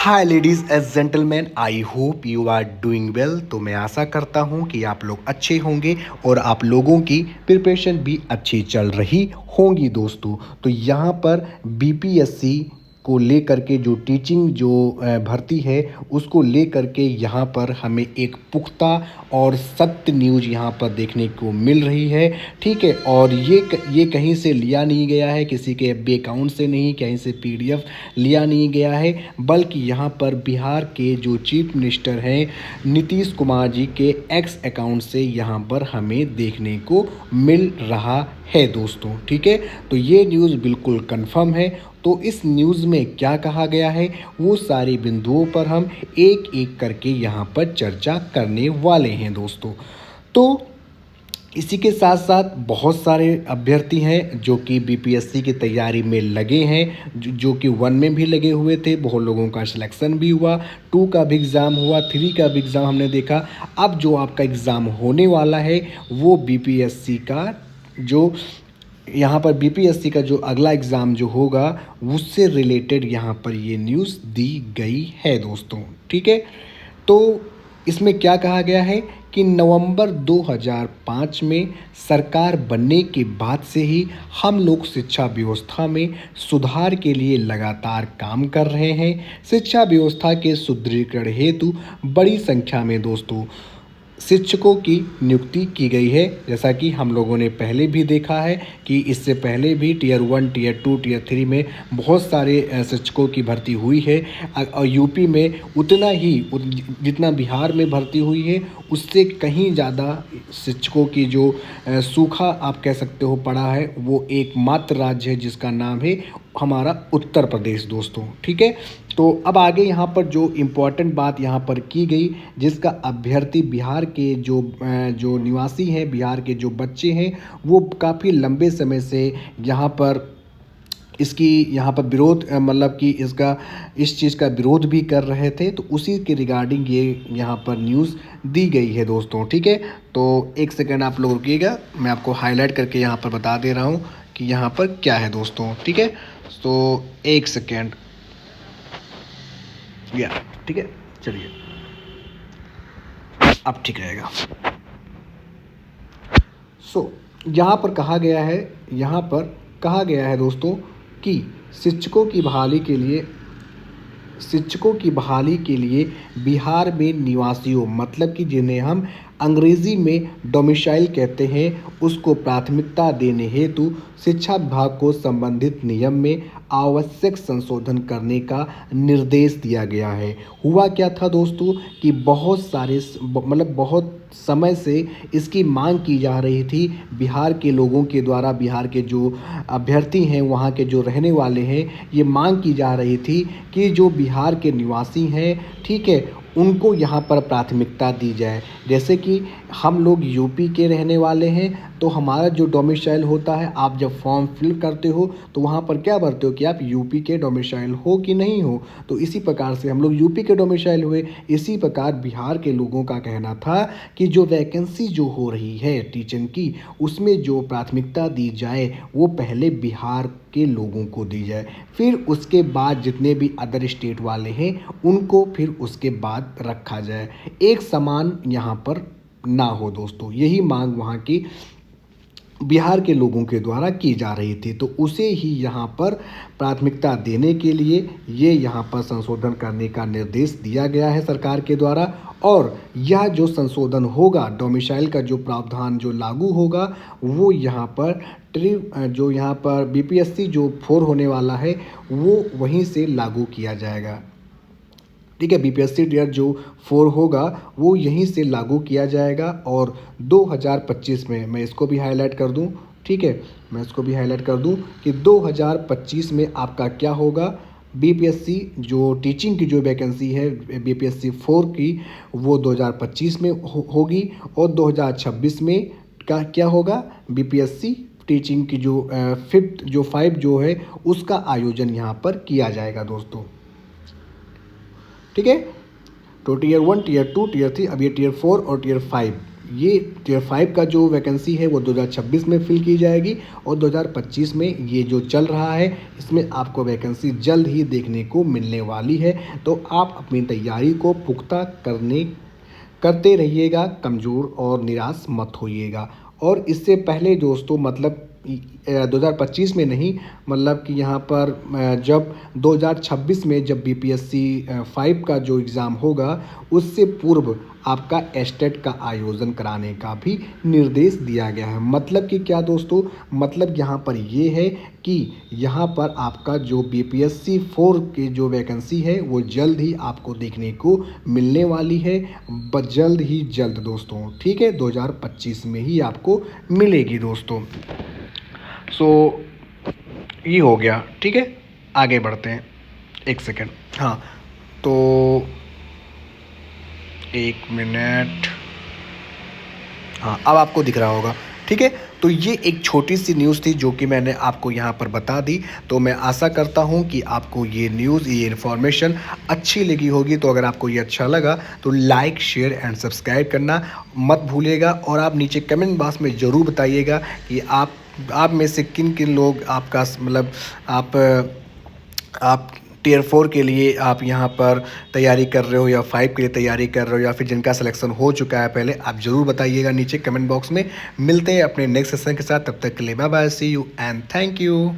Hi ladies and gentleman, I hope you are doing well. तो मैं आशा करता हूँ कि आप लोग अच्छे होंगे और आप लोगों की प्रिपरेशन भी अच्छी चल रही होंगी दोस्तों। तो यहाँ पर बीपीएससी को लेकर के जो टीचिंग जो भर्ती है उसको लेकर के यहाँ पर हमें एक पुख्ता और सत्य न्यूज़ यहाँ पर देखने को मिल रही है। ठीक है, और ये कहीं से लिया नहीं गया है, किसी के एफबी अकाउंट से नहीं, कहीं से पीडीएफ लिया नहीं गया है, बल्कि यहाँ पर बिहार के जो चीफ मिनिस्टर हैं नीतीश कुमार जी के एक्स अकाउंट से यहाँ पर हमें देखने को मिल रहा है दोस्तों। ठीक है, तो ये न्यूज़ बिल्कुल कंफर्म है। तो इस न्यूज़ में क्या कहा गया है वो सारे बिंदुओं पर हम एक एक करके यहाँ पर चर्चा करने वाले हैं दोस्तों। तो इसी के साथ साथ बहुत सारे अभ्यर्थी हैं जो कि बीपीएससी की तैयारी में लगे हैं, जो कि 1 में भी लगे हुए थे। बहुत लोगों का सिलेक्शन भी हुआ, 2 का भी एग्ज़ाम हुआ, 3 का भी एग्ज़ाम हमने देखा। अब जो आपका एग्ज़ाम होने वाला है वो बीपीएससी का जो यहाँ पर बीपीएससी का जो अगला एग्ज़ाम जो होगा उससे रिलेटेड यहाँ पर ये न्यूज़ दी गई है दोस्तों। ठीक है, तो इसमें क्या कहा गया है कि नवंबर 2005 में सरकार बनने के बाद से ही हम लोग शिक्षा व्यवस्था में सुधार के लिए लगातार काम कर रहे हैं। शिक्षा व्यवस्था के सुदृढ़ीकरण हेतु बड़ी संख्या में दोस्तों शिक्षकों की नियुक्ति की गई है। जैसा कि हम लोगों ने पहले भी देखा है कि इससे पहले भी टियर 1, टियर 2, टियर 3 में बहुत सारे शिक्षकों की भर्ती हुई है और यूपी में उतना ही जितना बिहार में भर्ती हुई है उससे कहीं ज़्यादा शिक्षकों की जो सूखा आप कह सकते हो पड़ा है, वो एकमात्र राज्य है जिसका नाम है हमारा उत्तर प्रदेश दोस्तों। ठीक है, तो अब आगे यहाँ पर जो इम्पोर्टेंट बात यहाँ पर की गई, जिसका अभ्यर्थी बिहार के जो निवासी हैं, बिहार के जो बच्चे हैं, वो काफ़ी लंबे समय से यहाँ पर इसकी यहाँ पर विरोध मतलब कि इस चीज़ का विरोध भी कर रहे थे। तो उसी के रिगार्डिंग ये यहाँ पर न्यूज़ दी गई है दोस्तों। ठीक है, तो एक सेकेंड आप लोग रुकिएगा, मैं आपको हाईलाइट करके यहाँ पर बता दे रहा हूँ कि यहाँ पर क्या है दोस्तों। ठीक है, तो एक सेकेंड या ठीक है, चलिए अब ठीक रहेगा। यहाँ पर कहा गया है दोस्तों कि शिक्षकों की बहाली के लिए बिहार में निवासियों मतलब कि जिन्हें हम अंग्रेज़ी में डोमिसाइल कहते हैं उसको प्राथमिकता देने हेतु शिक्षा विभाग को संबंधित नियम में आवश्यक संशोधन करने का निर्देश दिया गया है। हुआ क्या था दोस्तों कि बहुत समय से इसकी मांग की जा रही थी बिहार के लोगों के द्वारा। बिहार के जो अभ्यर्थी हैं, वहाँ के जो रहने वाले हैं, ये मांग की जा रही थी कि जो बिहार के निवासी हैं, ठीक है, उनको यहाँ पर प्राथमिकता दी जाए। जैसे कि हम लोग यूपी के रहने वाले हैं तो हमारा जो डोमिसाइल होता है, आप जब फॉर्म फिल करते हो तो वहाँ पर क्या भरते हो कि आप यूपी के डोमिसाइल हो कि नहीं हो। तो इसी प्रकार से हम लोग यूपी के डोमिसाइल हुए। इसी प्रकार बिहार के लोगों का कहना था कि जो वैकेंसी जो हो रही है टीचर की, उसमें जो प्राथमिकता दी जाए वो पहले बिहार के लोगों को दी जाए, फिर उसके बाद जितने भी अदर स्टेट वाले हैं उनको फिर उसके बाद रखा जाए। एक समान यहाँ पर ना हो दोस्तों, यही मांग वहाँ की बिहार के लोगों के द्वारा की जा रही थी। तो उसे ही यहाँ पर प्राथमिकता देने के लिए ये यहाँ पर संशोधन करने का निर्देश दिया गया है सरकार के द्वारा। और यह जो संशोधन होगा, डोमिसाइल का जो प्रावधान जो लागू होगा, वो यहाँ पर जो यहाँ पर बीपीएससी जो 4 होने वाला है वो वहीं से लागू किया जाएगा। ठीक है, बीपीएससी टियर जो 4 होगा वो यहीं से लागू किया जाएगा। और 2025 में मैं इसको भी हाईलाइट कर दूं, ठीक है, मैं इसको भी हाईलाइट कर दूं कि 2025 में आपका क्या होगा, बीपीएससी जो टीचिंग की जो वैकेंसी है बीपीएससी 4 की, वो 2025 में होगी। और 2026 में क्या होगा, बीपीएससी टीचिंग की जो 5 जो है उसका आयोजन यहाँ पर किया जाएगा दोस्तों। ठीक है, तो टियर 1, टियर 2, टियर 3, अब ये टियर 4 और टियर 5 ये टियर 5 का जो वैकेंसी है वो 2026 में फिल की जाएगी और 2025 में ये जो चल रहा है इसमें आपको वैकेंसी जल्द ही देखने को मिलने वाली है। तो आप अपनी तैयारी को पुख्ता करते रहिएगा, कमज़ोर और निराश मत होइएगा। और इससे पहले दोस्तों मतलब 2025 में नहीं, मतलब कि यहाँ पर जब 2026 में जब बीपीएससी 5 का जो एग्ज़ाम होगा उससे पूर्व आपका एस्टेट का आयोजन कराने का भी निर्देश दिया गया है। मतलब कि क्या दोस्तों, मतलब यहाँ पर ये है कि यहाँ पर आपका जो बीपीएससी 4 की जो वैकेंसी है वो जल्द ही आपको देखने को मिलने वाली है, जल्द ही जल्द दोस्तों, ठीक है, 2025 में ही आपको मिलेगी दोस्तों। सो ये हो गया, ठीक है, आगे बढ़ते हैं। एक सेकेंड, हाँ, तो एक मिनट, हाँ अब आपको दिख रहा होगा, ठीक है। तो ये एक छोटी सी न्यूज़ थी जो कि मैंने आपको यहाँ पर बता दी। तो मैं आशा करता हूँ कि आपको ये न्यूज़, ये इन्फॉर्मेशन अच्छी लगी होगी। तो अगर आपको ये अच्छा लगा तो लाइक, शेयर एंड सब्सक्राइब करना मत भूलिएगा। और आप नीचे कमेंट बॉक्स में ज़रूर बताइएगा कि आप में से किन किन लोग आपका मतलब आप टियर 4 के लिए आप यहाँ पर तैयारी कर रहे हो या 5 के लिए तैयारी कर रहे हो, या फिर जिनका सिलेक्शन हो चुका है पहले, आप ज़रूर बताइएगा नीचे कमेंट बॉक्स में। मिलते हैं अपने नेक्स्ट सेशन के साथ, तब तक के लिए bye bye, see you and thank you.